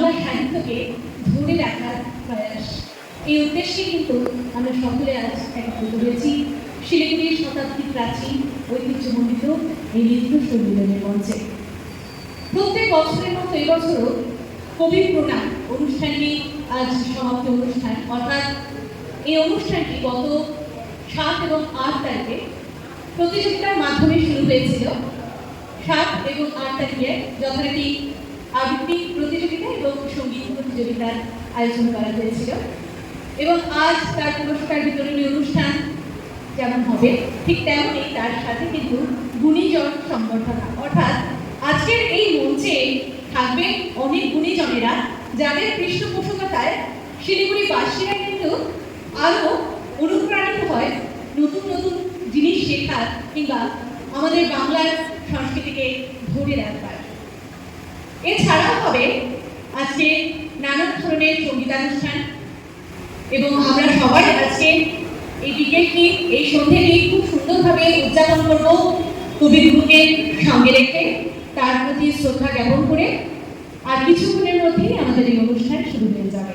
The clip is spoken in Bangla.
বাংলা সাহিত্যকে ধরে রাখার প্রয়াস। এই উদ্দেশ্যে কিন্তু আমরা সকলে আজ একত্রিত হয়েছি শিলিগুড়ির শতাব্দী প্রাচীন ঐতিহ্যমণ্ডিত এই নৃত্য সম্মিলনের মঞ্চে। প্রত্যেক বছরের মতো এবছরও কবি প্রণাম অনুষ্ঠানটি আজ সমাপ্তি অনুষ্ঠান, অর্থাৎ এই অনুষ্ঠানটি গত 7 এবং 8 তারিখে প্রতিযোগিতার মাধ্যমে শুরু হয়েছিল। 7 এবং 8 তারিখে যথারীতি আবৃত্তি প্রতিযোগিতা এবং সঙ্গীত প্রতিযোগিতার আয়োজন করা হয়েছিল এবং আজ তার পুরস্কার বিতরণী অনুষ্ঠান যেমন হবে ঠিক তেমনই তার সাথে কিন্তু গুণীজন সংবর্ধনা, অর্থাৎ আজকের এই মঞ্চে থাকবে অনেক গুণীজনেরা যাদের পৃষ্ঠপোষকতায় শিলিগুড়িবাসীরা কিন্তু আরও অনুপ্রাণিত হয় নতুন নতুন জিনিস শেখার কিংবা আমাদের বাংলার সংস্কৃতিকে ধরে রাখবার। এছাড়াও হবে আজকে নানান ধরনের সঙ্গীতানুষ্ঠান এবং আমরা সবাই আজকে এই বিকেলটি এই সন্ধ্যেটি খুব সুন্দরভাবে উদযাপন করব কবিগুরুকে সঙ্গে রেখে, তার প্রতি শ্রদ্ধা জ্ঞাপন করে। আর কিছুক্ষণের মধ্যেই আমাদের এই অনুষ্ঠান শুরু হয়ে যাবে।